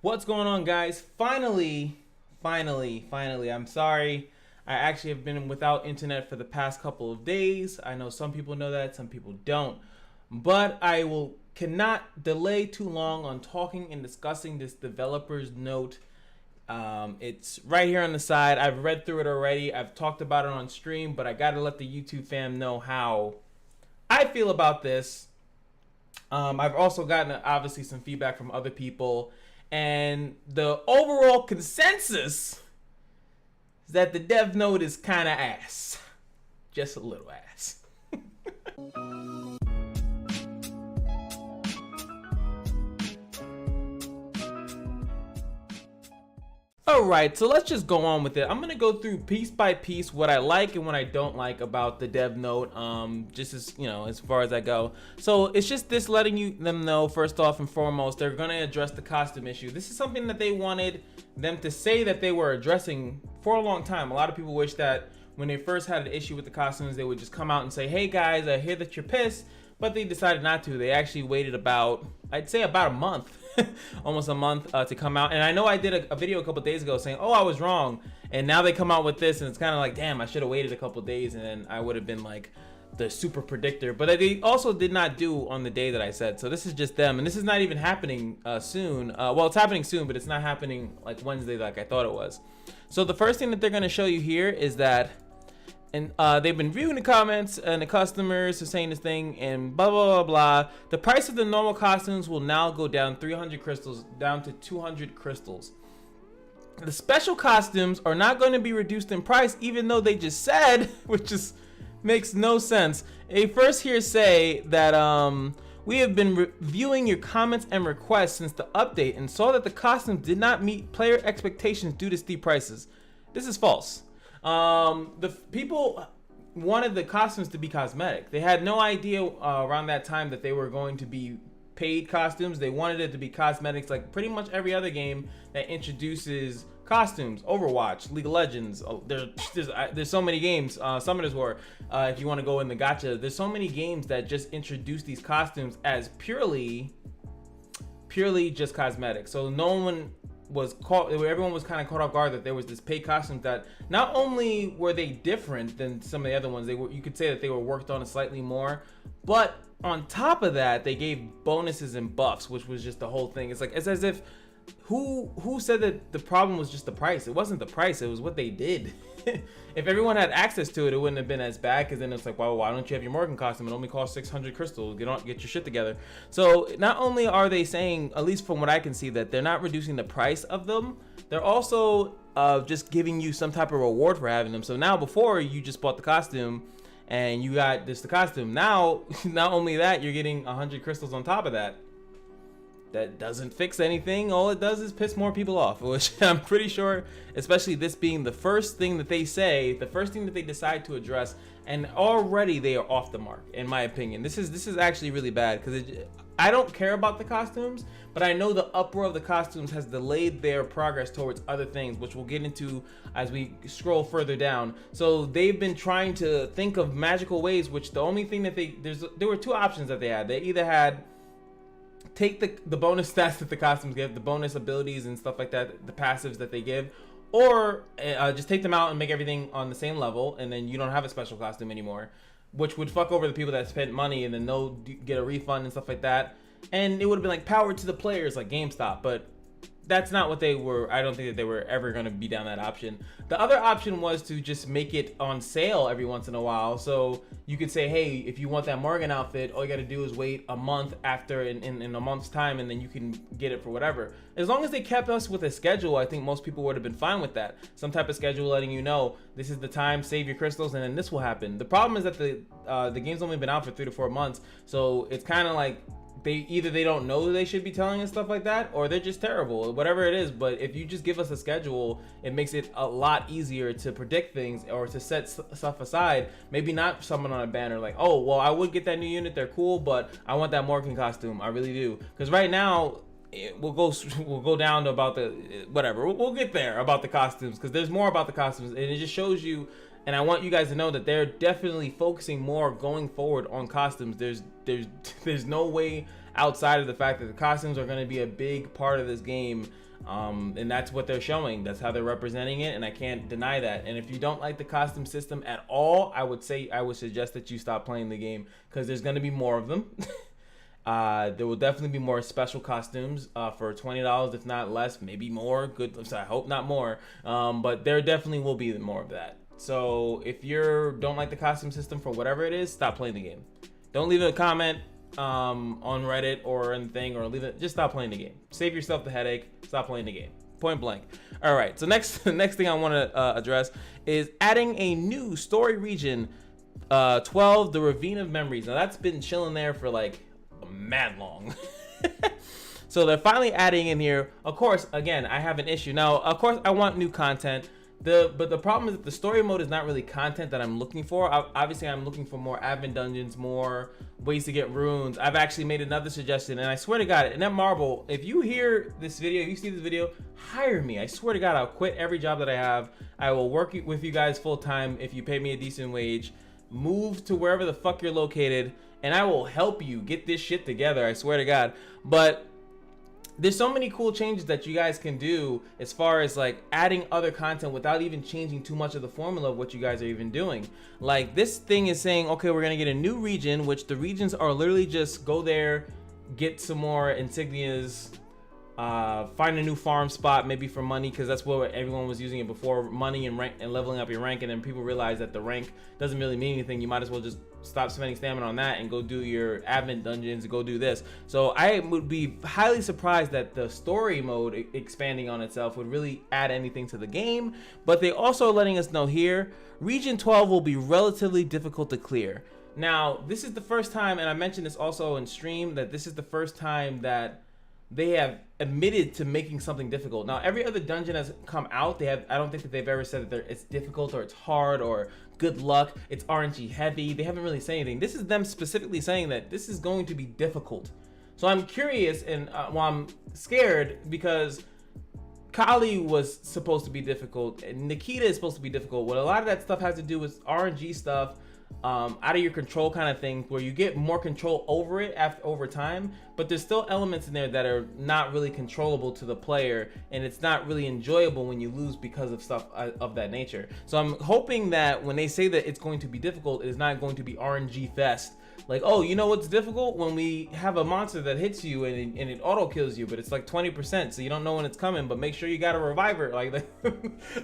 What's going on, guys? Finally, I'm sorry. I actually have been without internet for the past couple of days. I know some people know that, some people don't. But I cannot delay too long on talking and discussing this developer's note. It's right here on the side. I've read through it already. I've talked about it on stream, but I gotta let the YouTube fam know how I feel about this. I've also gotten obviously some feedback from other people, and the overall consensus is that the dev note is kind of ass, just a little ass. Alright, so let's just go on with it. I'm going to go through piece by piece what I like and what I don't like about the dev note, just as far as I go. So it's just this letting them know, first off and foremost, they're going to address the costume issue. This is something that they wanted them to say that they were addressing for a long time. A lot of people wish that when they first had an issue with the costumes, they would just come out and say, hey guys, I hear that you're pissed, but they decided not to. They actually waited I'd say about a month, almost a month to come out. And I know I did a video a couple days ago saying, oh, I was wrong. And now they come out with this and it's kind of like, damn, I should have waited a couple days and then I would have been like the super predictor. But they also did not do on the day that I said. So this is just them. And this is not even happening soon. Well, it's happening soon, but it's not happening like Wednesday like I thought it was. So the first thing that they're going to show you here is that, and they've been viewing the comments and the customers are saying this thing and blah blah blah blah. The price of the normal costumes will now go down 300 crystals down to 200 crystals. The special costumes are not going to be reduced in price, even though they just said, which just makes no sense. They first here say that we have been reviewing your comments and requests since the update and saw that the costumes did not meet player expectations due to steep prices. This is false. The people wanted the costumes to be cosmetic. They had no idea around that time that they were going to be paid costumes. They wanted it to be cosmetics, like pretty much every other game that introduces costumes. Overwatch, League of Legends. There's so many games. Summoners War. If you want to go in the gacha, there's so many games that just introduce these costumes as purely just cosmetic. So no one everyone was kind of caught off guard that there was this paid costumes that not only were they different than some of the other ones, you could say that they were worked on slightly more, but on top of that they gave bonuses and buffs, which was just the whole thing. It's as if who said that the problem was just the price? It wasn't the price, it was what they did. If everyone had access to it, it wouldn't have been as bad, because then it's like, well, why don't you have your Morgan costume? It only costs 600 crystals. Get your shit together. So not only are they saying, at least from what I can see, that they're not reducing the price of them, they're also just giving you some type of reward for having them. So now, before, you just bought the costume and you got the costume. Now, not only that, you're getting 100 crystals on top of that. That doesn't fix anything. All it does is piss more people off, which I'm pretty sure, especially this being the first thing that they say, the first thing that they decide to address, and already they are off the mark, in my opinion. This is actually really bad, because I don't care about the costumes, but I know the uproar of the costumes has delayed their progress towards other things, which we'll get into as we scroll further down. So they've been trying to think of magical ways, which the only thing that there were two options that they had. They either had take the bonus stats that the costumes give, the bonus abilities and stuff like that, the passives that they give, or just take them out and make everything on the same level, and then you don't have a special costume anymore, which would fuck over the people that spent money and then they'll get a refund and stuff like that. And it would have been like power to the players, like GameStop, but that's not what they were. I don't think that they were ever going to be down that option. The other option was to just make it on sale every once in a while. So you could say, hey, if you want that Morgan outfit, all you got to do is wait a month after in a month's time, and then you can get it for whatever. As long as they kept us with a schedule, I think most people would have been fine with that. Some type of schedule letting you know, this is the time, save your crystals, and then this will happen. The problem is that the game's only been out for 3 to 4 months. So it's kind of like, they don't know they should be telling us stuff like that, or they're just terrible, whatever it is. But if you just give us a schedule, it makes it a lot easier to predict things or to set stuff aside. Maybe not someone on a banner like, oh, well, I would get that new unit, they're cool, but I want that Morgan costume, I really do. Because right now, we'll go down to about the whatever. We'll get there about the costumes, because there's more about the costumes, and it just shows you. And I want you guys to know that they're definitely focusing more going forward on costumes. There's no way outside of the fact that the costumes are going to be a big part of this game. And that's what they're showing. That's how they're representing it, and I can't deny that. And if you don't like the costume system at all, I would suggest that you stop playing the game, because there's going to be more of them. There will definitely be more special costumes for $20, if not less, maybe more. Good, so I hope not more. But there definitely will be more of that. So if you don't like the costume system for whatever it is, stop playing the game. Don't leave a comment on Reddit or anything, or leave it. Just stop playing the game. Save yourself the headache. Stop playing the game. Point blank. All right. So the next thing I want to address is adding a new story region, 12, the Ravine of Memories. Now that's been chilling there for like mad long. So they're finally adding in here. Of course, again, I have an issue now. Of course, I want new content. But the problem is that the story mode is not really content that I'm looking for. Obviously, I'm looking for more admin dungeons, more ways to get runes. I've actually made another suggestion, and I swear to God, Net Marble, if you hear this video, you see this video, hire me. I swear to God, I'll quit every job that I have. I will work with you guys full time if you pay me a decent wage. Move to wherever the fuck you're located, and I will help you get this shit together. I swear to God. But there's so many cool changes that you guys can do as far as like adding other content without even changing too much of the formula of what you guys are even doing. Like this thing is saying, okay, we're gonna get a new region, which the regions are literally just go there, get some more insignias, find a new farm spot, maybe for money, because that's what everyone was using it before, money and rank and leveling up your rank. And then people realize that the rank doesn't really mean anything. You might as well just stop spending stamina on that and go do your admin dungeons, go do this. So I would be highly surprised that the story mode expanding on itself would really add anything to the game. But they also are letting us know here, region 12 will be relatively difficult to clear. Now, this is the first time, and I mentioned this also in stream, that this is the first time that they have admitted to making something difficult. Now, every other dungeon has come out. I don't think that they've ever said that it's difficult or it's hard or good luck, it's RNG heavy. They haven't really said anything. This is them specifically saying that this is going to be difficult. So I'm curious, and I'm scared, because Kali was supposed to be difficult and Nikita is supposed to be difficult. What a lot of that stuff has to do with RNG stuff, out of your control kind of thing, where you get more control over it over time, but there's still elements in there that are not really controllable to the player, and it's not really enjoyable when you lose because of stuff of that nature. So I'm hoping that when they say that it's going to be difficult, it is not going to be RNG fest. Like, oh, you know what's difficult? When we have a monster that hits you and it auto kills you, but it's like 20%, so you don't know when it's coming, but make sure you got a reviver. Like,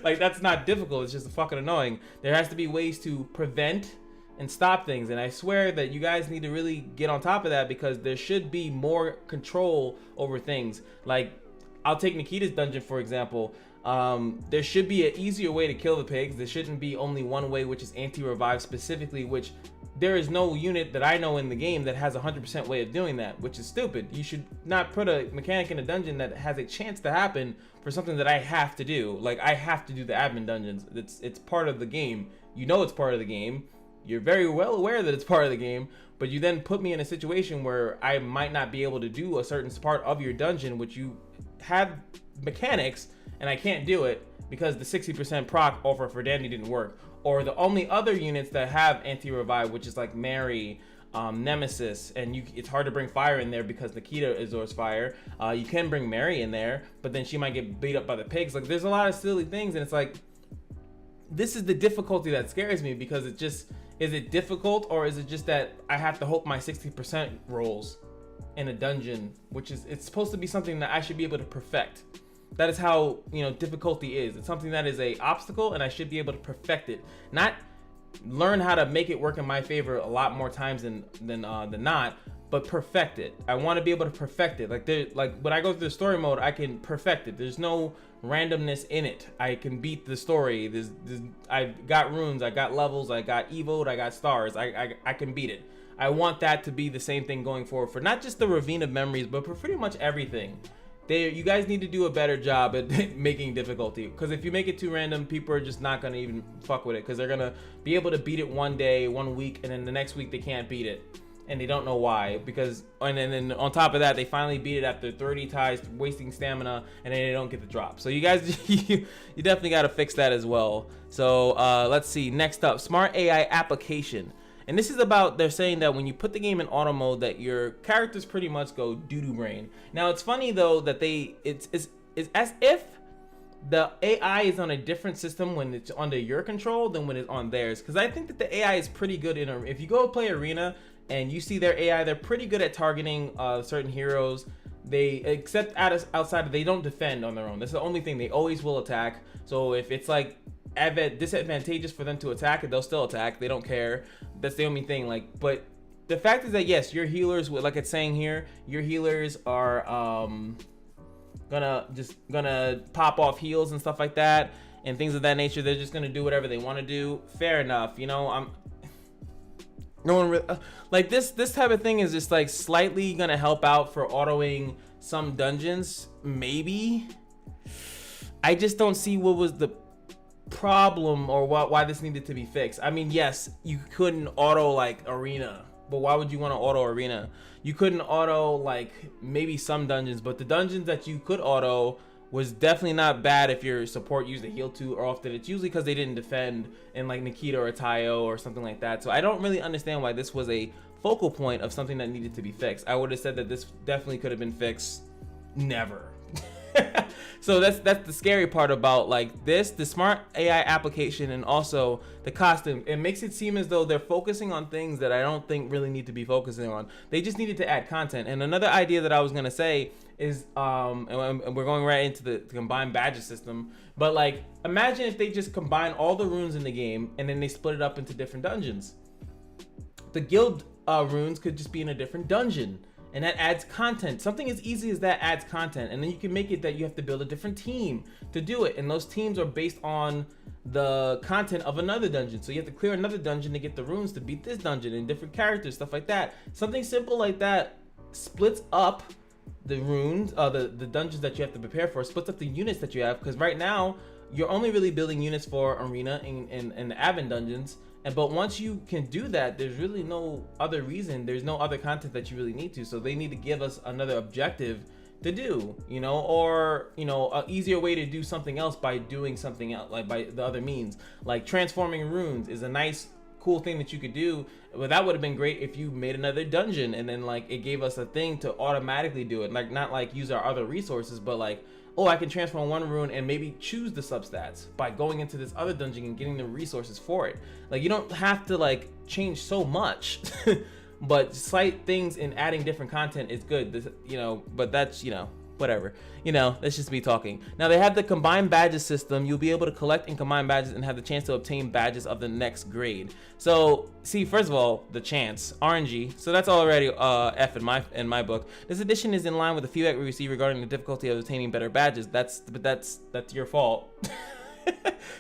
like that's not difficult, it's just fucking annoying. There has to be ways to prevent and stop things, and I swear that you guys need to really get on top of that, because there should be more control over things. Like, I'll take Nikita's dungeon for example. There should be an easier way to kill the pigs. There shouldn't be only one way, which is anti-revive specifically, which there is no unit that I know in the game that has a 100% way of doing that, which is stupid. You should not put a mechanic in a dungeon that has a chance to happen for something that I have to do. Like, I have to do the admin dungeons. It's part of the game. You know it's part of the game. You're very well aware that it's part of the game, but you then put me in a situation where I might not be able to do a certain part of your dungeon, which you have mechanics, and I can't do it because the 60% proc offer for Dandy didn't work. Or the only other units that have anti-revive, which is like Mary, Nemesis, and it's hard to bring fire in there because Nikita absorbs fire. You can bring Mary in there, but then she might get beat up by the pigs. Like, there's a lot of silly things, and it's like, this is the difficulty that scares me, because it just, is it difficult, or is it just that I have to hope my 60% rolls in a dungeon, which is, it's supposed to be something that I should be able to perfect. That is how, you know, difficulty is. It's something that is a obstacle, and I should be able to perfect it, not learn how to make it work in my favor a lot more times than not, but perfect it. I want to be able to perfect it. Like when I go through the story mode, I can perfect it. There's no randomness in it. I can beat the story. I've got runes, I got levels, I got evoed, I got stars. I can beat it. I want that to be the same thing going forward for not just the Ravine of Memories, but for pretty much everything. You guys need to do a better job at making difficulty, because if you make it too random, people are just not gonna even fuck with it, because they're gonna be able to beat it one day, 1 week, and then the next week they can't beat it, and they don't know why. And then on top of that, they finally beat it after 30 ties, wasting stamina, and then they don't get the drop. So you guys, you definitely got to fix that as well. So let's see. Next up, smart AI application. And this is about, they're saying that when you put the game in auto mode, that your characters pretty much go doo-doo brain. Now it's funny though that it's as if the AI is on a different system when it's under your control than when it's on theirs. Because I think that the AI is pretty good if you go play Arena and you see their AI, they're pretty good at targeting certain heroes. They, except outside, they don't defend on their own. That's the only thing. They always will attack. So if it's like disadvantageous for them to attack, they'll still attack. They don't care. That's the only thing. Like, but the fact is that yes, your healers, like it's saying here, your healers are gonna pop off heals and stuff like that and things of that nature. They're just gonna do whatever they want to do. Fair enough. You know, no one really like this type of thing is just like slightly gonna help out for autoing some dungeons, maybe. I just don't see what was the problem or why this needed to be fixed. I mean, yes, you couldn't auto like Arena, but why would you want to auto Arena? You couldn't auto like maybe some dungeons, but the dungeons that you could auto was definitely not bad if your support used a heal too often. It's usually because they didn't defend in like Nikita or Tayo or something like that. So I don't really understand why this was a focal point of something that needed to be fixed. I would have said that this definitely could have been fixed. Never. So that's the scary part about like the smart AI application and also the costume. It makes it seem as though they're focusing on things that I don't think really need to be focusing on. They just needed to add content. And another idea that I was gonna say is and we're going right into the combined badges system, but like imagine if they just combine all the runes in the game and then they split it up into different dungeons. The guild runes could just be in a different dungeon. And that adds content. Something as easy as that adds content. And then you can make it that you have to build a different team to do it. And those teams are based on the content of another dungeon. So you have to clear another dungeon to get the runes to beat this dungeon and different characters, stuff like that. Something simple like that splits up the runes, the dungeons that you have to prepare for, splits up the units that you have. Because right now, you're only really building units for Arena and the Advent dungeons. But once you can do that, there's really no other reason, there's no other content that you really need to. So they need to give us another objective to do, you know, or, you know, an easier way to do something else by doing something else, like by the other means. Like transforming runes is a nice, cool thing that you could do. But that would have been great if you made another dungeon and then like it gave us a thing to automatically do it. Like not like use our other resources, but like, oh, I can transform one rune and maybe choose the substats by going into this other dungeon and getting the resources for it. Like you don't have to like change so much, but slight things in adding different content is good. This, you know, but that's, you know, whatever. You know, that's just me talking. Now they have the combined badges system. You'll be able to collect and combine badges and have the chance to obtain badges of the next grade. So see, first of all, the chance, RNG. So that's already F in my book. This edition is in line with the feedback we received regarding the difficulty of obtaining better badges. That's your fault.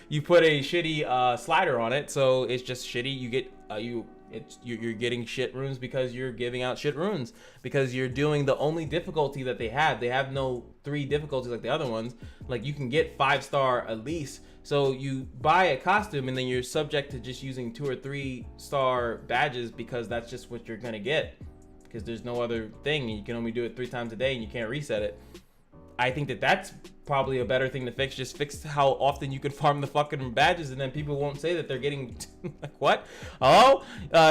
You put a shitty slider on it, so it's just shitty. You get you're getting shit runes because you're giving out shit runes, because you're doing the only difficulty that they have. They have no 3 difficulties like the other ones. Like you can get 5-star at least. So you buy a costume and then you're subject to just using 2 or 3-star badges because that's just what you're gonna get, because there's no other thing. You can only do it 3 times a day and you can't reset it. I think that that's probably a better thing to fix. Just fix how often you can farm the fucking badges, and then people won't say that they're getting like what? Oh,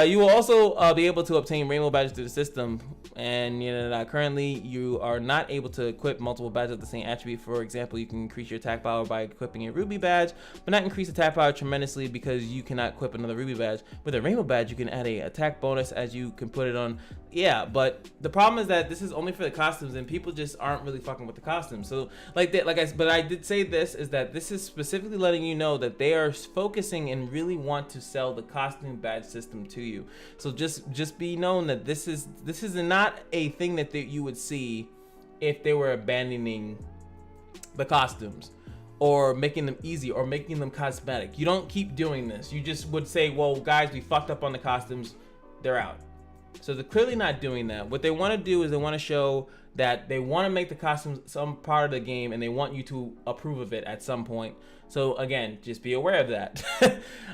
you will also be able to obtain rainbow badges through the system, and you know currently you are not able to equip multiple badges of the same attribute. For example, you can increase your attack power by equipping a ruby badge, but not increase attack power tremendously because you cannot equip another ruby badge. With a rainbow badge, you can add a attack bonus as you can put it on. Yeah, but the problem is that this is only for the costumes, and people just aren't really fucking with the costumes. So like that, but I did say this is that this is specifically letting you know that they are focusing and really want to sell the costume badge system to you. So just be known that this is not a thing that you would see if they were abandoning the costumes or making them easy or making them cosmetic. You don't keep doing this. You just would say, well, guys, we fucked up on the costumes, they're out. So they're clearly not doing that. What they want to do is they want to show that they want to make the costumes some part of the game, and they want you to approve of it at some point. So again, just be aware of that.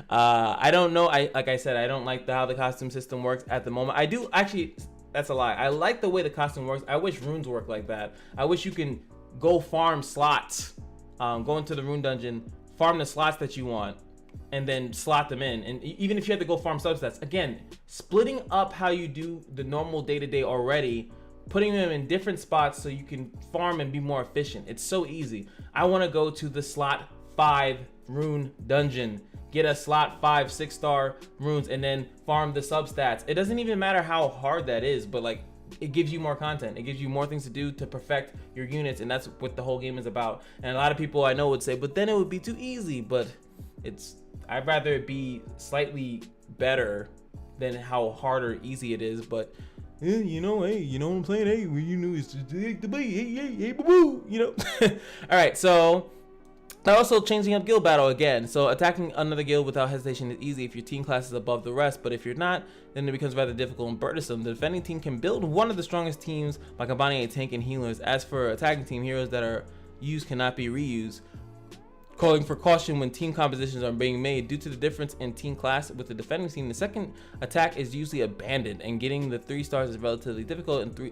I don't know. Like I said, I don't like how the costume system works at the moment. I do actually. That's a lie. I like the way the costume works. I wish runes work like that. I wish you can go farm slots, go into the rune dungeon, farm the slots that you want, and then slot them in. And even if you had to go farm substats, again, splitting up how you do the normal day-to-day already, putting them in different spots so you can farm and be more efficient. It's so easy. I want to go to the slot 5 rune dungeon, get a slot 5 6-star runes, and then farm the substats. It doesn't even matter how hard that is, but like, it gives you more content. It gives you more things to do to perfect your units, and that's what the whole game is about. And a lot of people I know would say, but then it would be too easy. But I'd rather it be slightly better than how hard or easy it is. But you know, hey, you know what I'm saying? Hey, well, you know, it's just hey, boo boo, you know. All right, so they're also changing up guild battle again. So attacking another guild without hesitation is easy if your team class is above the rest, but if you're not, then it becomes rather difficult and burdensome. The defending team can build one of the strongest teams by combining a tank and healers. As for attacking team, heroes that are used cannot be reused, calling for caution when team compositions are being made. Due to the difference in team class with the defending team, the second attack is usually abandoned, and getting the 3 stars is relatively difficult and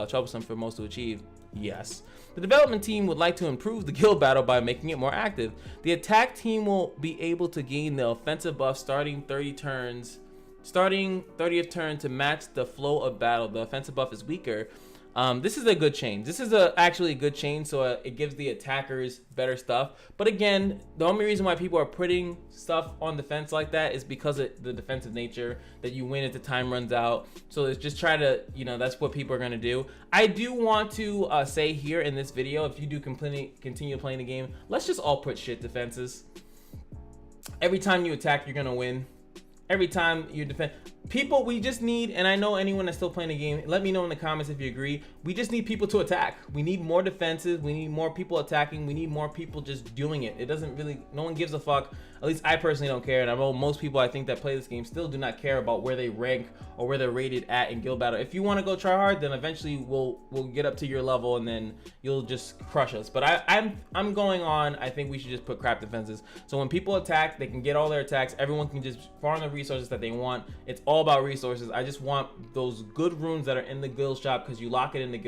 troublesome for most to achieve. Yes. The development team would like to improve the guild battle by making it more active. The attack team will be able to gain the offensive buff starting 30th turn to match the flow of battle. The offensive buff is weaker. This is a good change. This is actually a good change, so it gives the attackers better stuff. But again, the only reason why people are putting stuff on defense like that is because of the defensive nature, that you win if the time runs out. So let's just try to, you know, that's what people are going to do. I do want to say here in this video, if you do continue playing the game, let's just all put shit defenses. Every time you attack, you're going to win. Every time you defend, people, we just need, and I know anyone that's still playing the game, let me know in the comments if you agree, we just need people to attack. We need more defenses, we need more people attacking, we need more people just doing it. It doesn't really, no one gives a fuck. At least I personally don't care, and I know most people I think that play this game still do not care about where they rank or where they're rated at in guild battle. If you want to go try hard, then eventually we'll get up to your level, and then you'll just crush us. But I'm going on, I think we should just put crap defenses. So when people attack, they can get all their attacks, everyone can just farm the resources that they want. It's all about resources. I just want those good runes that are in the guild shop, because you lock it in the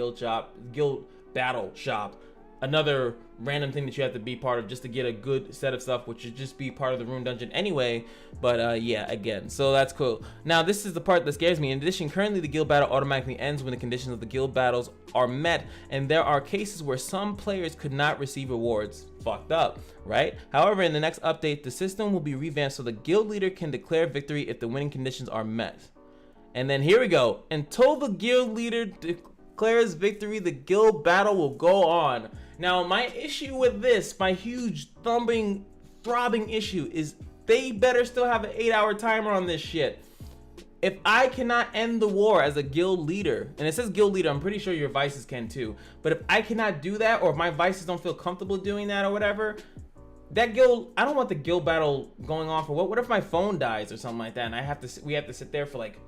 guild battle shop. Another random thing that you have to be part of just to get a good set of stuff, which should just be part of the rune dungeon anyway. But yeah, again, so that's cool. Now this is the part that scares me. In addition, currently the guild battle automatically ends when the conditions of the guild battles are met, and there are cases where some players could not receive rewards. Fucked up, right? However, in the next update, the system will be revamped so the guild leader can declare victory if the winning conditions are met. And then here we go. Until the guild leader declares victory, the guild battle will go on. Now, my issue with this, my huge throbbing issue, is they better still have an 8-hour timer on this shit. If I cannot end the war as a guild leader, and it says guild leader, I'm pretty sure your vices can too, but if I cannot do that, or if my vices don't feel comfortable doing that or whatever, that guild, I don't want the guild battle going on for what if my phone dies or something like that, and we have to sit there for like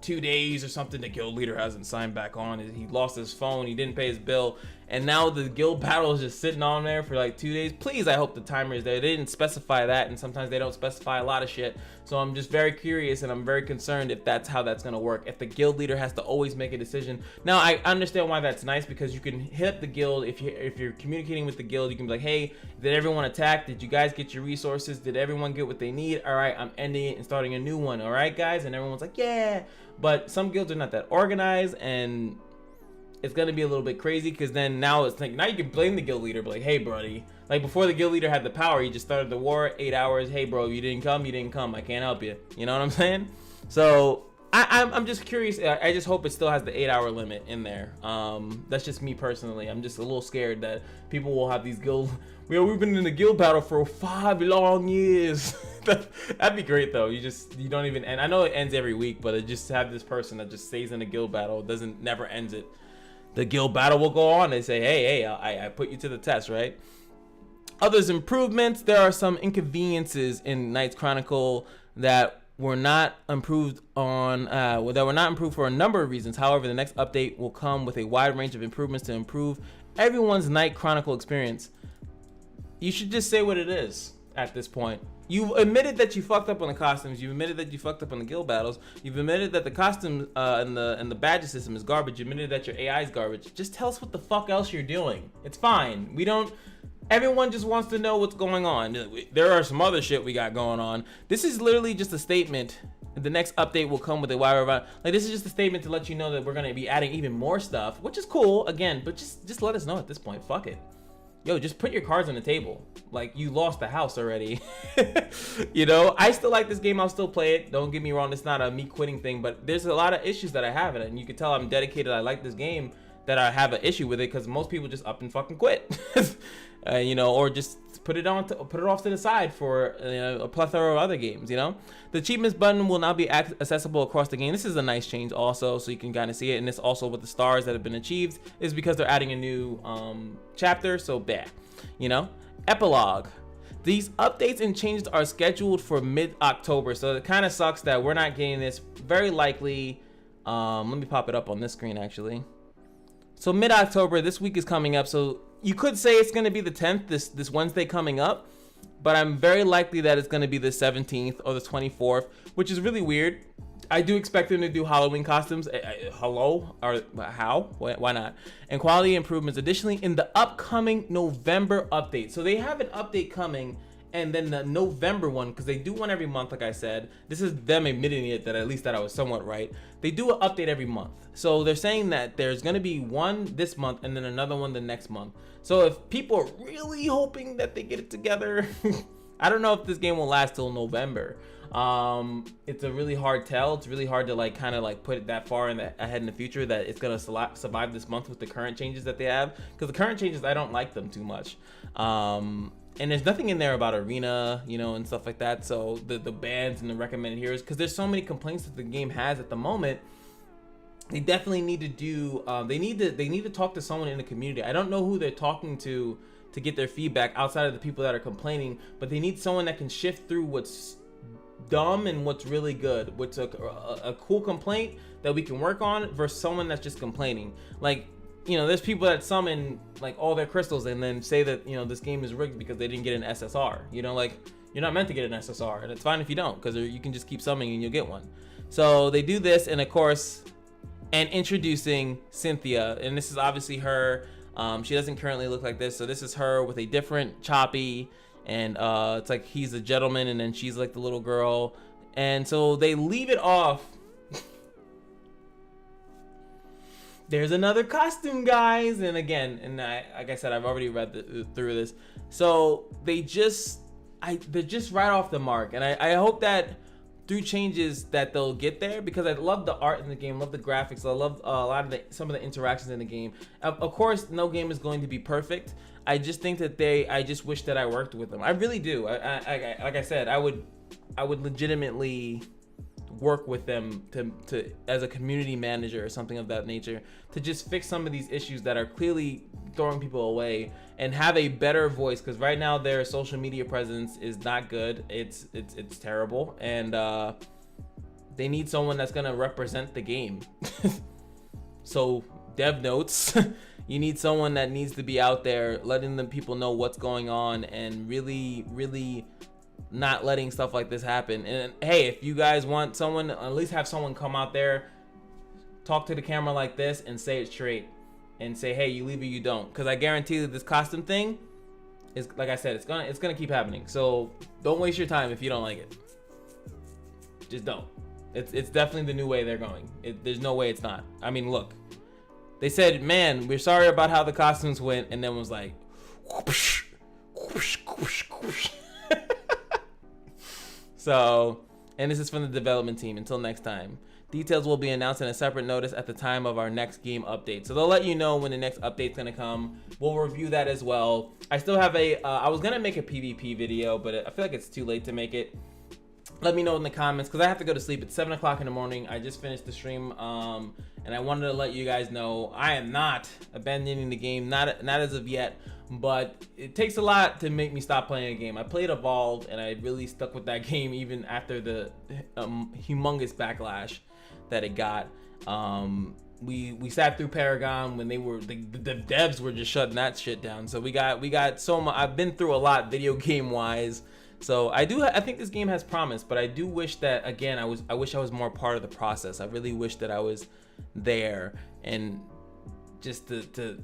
2 days or something. The guild leader hasn't signed back on. He lost his phone, he didn't pay his bill, and now the guild battle is just sitting on there for like 2 days. Please, I hope the timer is there. They didn't specify that, and sometimes they don't specify a lot of shit. So I'm just very curious, and I'm very concerned if that's how that's gonna work, if the guild leader has to always make a decision. Now I understand why that's nice, because you can hit up the guild. If you're communicating with the guild, you can be like, hey, did everyone attack? Did you guys get your resources? Did everyone get what they need? All right, I'm ending it and starting a new one. All right, guys? And everyone's like, yeah. But some guilds are not that organized, and it's gonna be a little bit crazy, because then now it's like, now you can blame the guild leader, but like, hey buddy, like before the guild leader had the power, he just started the war, 8 hours, hey bro, you didn't come, I can't help you. You know what I'm saying? So I'm just curious. I just hope it still has the 8-hour limit in there. That's just me personally. I'm just a little scared that people will have these guild, we've been in the guild battle for 5 long years. That'd be great though. You don't even, and I know it ends every week, but it just have this person that just stays in the guild battle, never ends it. The guild battle will go on. They say, hey, I put you to the test, right? Others improvements. There are some inconveniences in Knights Chronicle that were not improved for a number of reasons. However, the next update will come with a wide range of improvements to improve everyone's Knight Chronicle experience. You should just say what it is at this point. You admitted that you fucked up on the costumes. You've admitted that you fucked up on the guild battles. You've admitted that the costume and the badge system is garbage. You admitted that your AI is garbage. Just tell us what the fuck else you're doing. It's fine. everyone just wants to know what's going on. There are some other shit we got going on. This is literally just a statement. The next update will come with a wire around. Like, this is just a statement to let you know that we're gonna be adding even more stuff, which is cool again, but just let us know at this point. Fuck it. Yo, just put your cards on the table. Like, you lost the house already. You know, I still like this game. I'll still play it. Don't get me wrong. It's not a me quitting thing, but there's a lot of issues that I have in it. And you can tell I'm dedicated. I like this game, that I have an issue with it, because most people just up and fucking quit. You know, or just put it off to the side for a plethora of other games. You know, the achievements button will now be accessible across the game. This is a nice change also, so you can kind of see it. And this also with the stars that have been achieved is because they're adding a new chapter. So bad, you know. Epilogue. These updates and changes are scheduled for mid-October, so it kind of sucks that we're not getting this. Very likely, let me pop it up on this screen actually. So mid-October, this week is coming up, so you could say it's going to be the 10th, this Wednesday coming up, but I'm very likely that it's going to be the 17th or the 24th, which is really weird. I do expect them to do Halloween costumes. Hello? Or how? Why not? And quality improvements additionally in the upcoming November update. So they have an update coming, and then the November one, because they do one every month, like I said. This is them admitting it, that at least that I was somewhat right. They do an update every month. So they're saying that there's going to be one this month and then another one the next month. So if people are really hoping that they get it together, I don't know if this game will last till November. It's a really hard tell. It's really hard to like kind of like put it that far ahead in the future that it's gonna survive this month with the current changes that they have, because the current changes, I don't like them too much. And there's nothing in there about arena, you know, and stuff like that. So the bans and the recommended heroes, because there's so many complaints that the game has at the moment. They definitely need to do. They need to talk to someone in the community. I don't know who they're talking to get their feedback outside of the people that are complaining, but they need someone that can shift through what's dumb and what's really good, what's a cool complaint that we can work on, versus someone that's just complaining. Like, you know, there's people that summon like all their crystals and then say that, you know, this game is rigged because they didn't get an SSR. You know, like, you're not meant to get an SSR, and it's fine if you don't, because you can just keep summoning and you'll get one. So they do this, and of course, and introducing Cynthia, and this is obviously her. She doesn't currently look like this, so this is her with a different choppy, and it's like he's a gentleman and then she's like the little girl, and so they leave it off. There's another costume, guys, and again, and like I said, I've already read through this, so they're just right off the mark, and I hope that through changes that they'll get there, because I love the art in the game, love the graphics, I love a lot of some of the interactions in the game. Of course, no game is going to be perfect. I just think that I just wish that I worked with them. I really do. I like I said, I would legitimately work with them to as a community manager or something of that nature, to just fix some of these issues that are clearly throwing people away, and have a better voice, because right now their social media presence is not good. It's terrible, and they need someone that's gonna represent the game. So dev notes, you need someone that needs to be out there letting the people know what's going on, and really not letting stuff like this happen. And hey, if you guys want someone, at least have someone come out there, talk to the camera like this and say it straight, and say, hey, you leave or you don't, because I guarantee that this costume thing is, like I said, it's gonna keep happening. So don't waste your time if you don't like it. Just don't. It's definitely the new way they're going. There's no way it's not. I mean, look, they said, man, we're sorry about how the costumes went, and then was like, whoosh, whoosh, whoosh, whoosh. So, and this is from the development team. Until next time, details will be announced in a separate notice at the time of our next game update. So they'll let you know when the next update's gonna come. We'll review that as well. I still have I was gonna make a PvP video, but I feel like it's too late to make it. Let me know in the comments, because I have to go to sleep. It's 7 o'clock in the morning. I just finished the stream, and I wanted to let you guys know I am not abandoning the game, not as of yet, but it takes a lot to make me stop playing a game. I played Evolved, and I really stuck with that game even after the humongous backlash that it got. We sat through Paragon when they were the devs were just shutting that shit down. So we got so much. I've been through a lot video game wise. So I think this game has promise, but I do wish that, again, I wish I was more part of the process. I really wish that I was there, and just to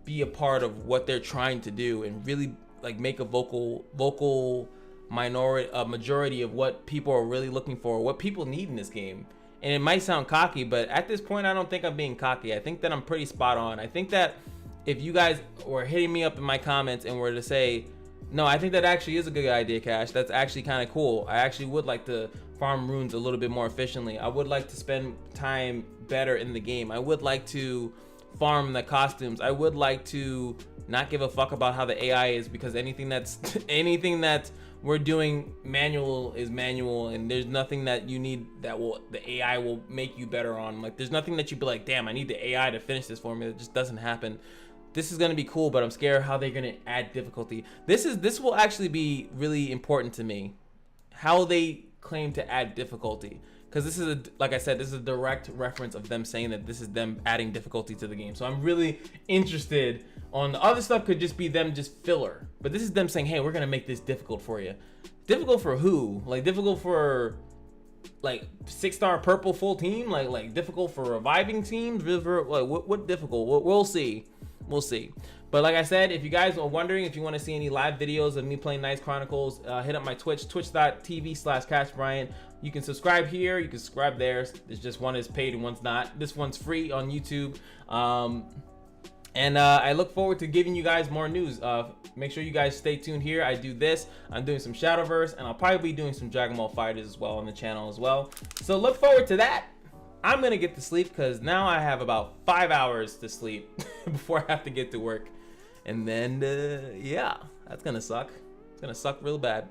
be a part of what they're trying to do, and really like make a vocal minority, a majority of what people are really looking for, what people need in this game. And it might sound cocky, but at this point, I don't think I'm being cocky. I think that I'm pretty spot on. I think that if you guys were hitting me up in my comments and were to say, no, I think that actually is a good idea, Cash. That's actually kind of cool. I actually would like to farm runes a little bit more efficiently. I would like to spend time better in the game. I would like to farm the costumes. I would like to not give a fuck about how the AI is, because anything that's we're doing manual is manual, and there's nothing that you need that the AI will make you better on. Like, there's nothing that you'd be like, damn, I need the AI to finish this for me. It just doesn't happen. This is gonna be cool, but I'm scared how they're gonna add difficulty. This will actually be really important to me, how they claim to add difficulty, because this is like I said, this is a direct reference of them saying that this is them adding difficulty to the game. So I'm really interested. On the other stuff could just be them just filler, but this is them saying, hey, we're gonna make this difficult for you. Difficult for who? Like, difficult for like 6-star purple full team? Like difficult for reviving teams? Like, what difficult? We'll see. We'll see. But like I said, if you guys are wondering if you want to see any live videos of me playing Knights Chronicles, hit up my Twitch, twitch.tv/CashBryant. You can subscribe here, you can subscribe there. There's just one is paid and one's not. This one's free on YouTube. And I look forward to giving you guys more news. Make sure you guys stay tuned here. I do this. I'm doing some Shadowverse, and I'll probably be doing some Dragon Ball Fighters as well on the channel as well. So look forward to that. I'm gonna get to sleep because now I have about 5 hours to sleep before I have to get to work. And then, yeah, that's gonna suck. It's gonna suck real bad.